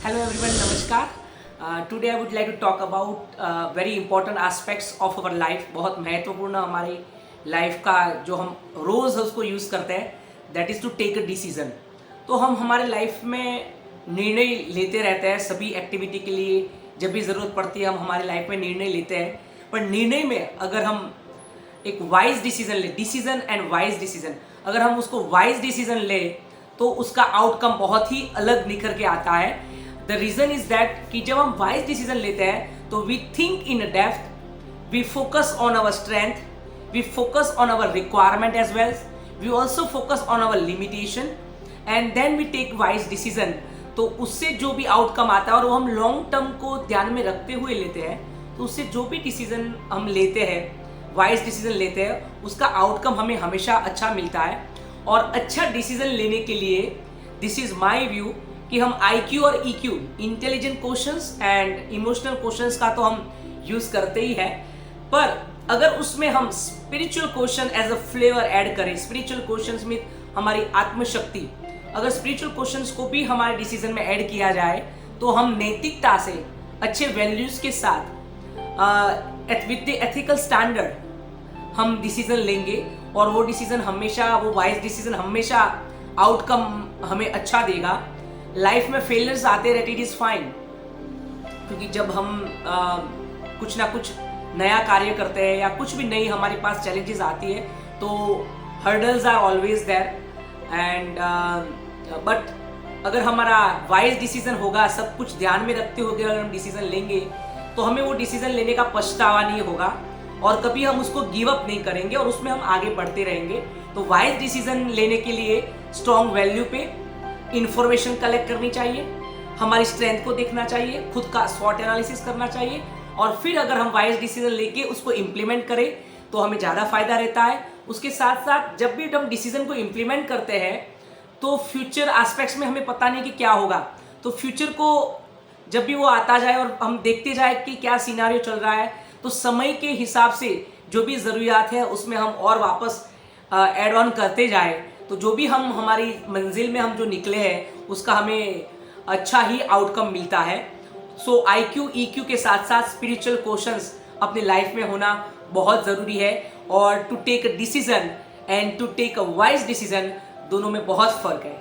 Hello everyone, Namaskar. Today I would like to talk about very important aspects of our life. बहुत महत्वपूर्ण हमारी life का जो हम रोज़ उसको यूज़ करते हैं, that is to take a decision. तो हम हमारे लाइफ में निर्णय लेते रहते हैं सभी एक्टिविटी के लिए. जब भी ज़रूरत पड़ती है हम हमारी लाइफ में निर्णय लेते हैं. पर निर्णय में अगर हम एक वाइज डिसीजन ले, डिसीजन एंड वाइज डिसीजन, अगर हम उसको वाइज डिसीजन ले तो उसका आउटकम बहुत ही अलग निखर के आता है. द रीजन इज दैट कि जब हम वाइज डिसीजन लेते हैं तो we think in depth, we focus on our strength, we focus on our requirement as well, we also focus on our limitation and then we take wise decision. तो उससे जो भी आउटकम आता है और वो हम लॉन्ग टर्म को ध्यान में रखते हुए लेते हैं, तो उससे जो भी डिसीजन हम लेते हैं, वाइज डिसीजन लेते हैं, उसका आउटकम हमें हमेशा अच्छा मिलता है. और अच्छा डिसीजन लेने के लिए दिस इज माय व्यू कि हम IQ और EQ, intelligent questions and emotional questions का तो हम यूज़ करते ही है, पर अगर उसमें हम spiritual question as a flavour add करें, स्पिरिचुअल क्वेश्चंस में हमारी आत्मशक्ति, अगर स्पिरिचुअल क्वेश्चंस को भी हमारे डिसीजन में ऐड किया जाए तो हम नैतिकता से, अच्छे वैल्यूज़ के साथ, विद द एथिकल स्टैंडर्ड हम डिसीजन लेंगे और वो डिसीजन हमेशा, वो वाइज डिसीजन हमेशा आउटकम हमें अच्छा देगा. लाइफ में फेलियर्स आते रहते, इट इज़ फाइन, क्योंकि जब हम कुछ ना कुछ नया कार्य करते हैं या कुछ भी नई हमारे पास चैलेंजेस आती है तो hurdles are always there. And but अगर हमारा वाइज डिसीजन होगा, सब कुछ ध्यान में रखते हुए अगर हम डिसीजन लेंगे तो हमें वो डिसीजन लेने का पछतावा नहीं होगा और कभी हम उसको गिव अप नहीं करेंगे और उसमें हम आगे बढ़ते रहेंगे. तो वाइज डिसीजन लेने के लिए स्ट्रॉन्ग वैल्यू पे इंफॉर्मेशन कलेक्ट करनी चाहिए, हमारी स्ट्रेंथ को देखना चाहिए, खुद का स्वॉट एनालिसिस करना चाहिए और फिर अगर हम वाइज डिसीजन लेके उसको इम्प्लीमेंट करें तो हमें ज़्यादा फायदा रहता है. उसके साथ साथ जब भी हम डिसीजन को इम्प्लीमेंट करते हैं तो फ्यूचर एस्पेक्ट्स में हमें पता नहीं कि क्या होगा, तो फ्यूचर को जब भी वो आता जाए और हम देखते जाए कि क्या सिनारियो चल रहा है, तो समय के हिसाब से जो भी ज़रूरियात है उसमें हम और वापस ऐड ऑन करते जाए, तो जो भी हम हमारी मंजिल में हम जो निकले हैं उसका हमें अच्छा ही आउटकम मिलता है. सो IQ EQ के साथ साथ स्पिरिचुअल क्वेश्चंस अपनी लाइफ में होना बहुत ज़रूरी है और to take a decision and to take a wise decision, दोनों में बहुत फ़र्क है.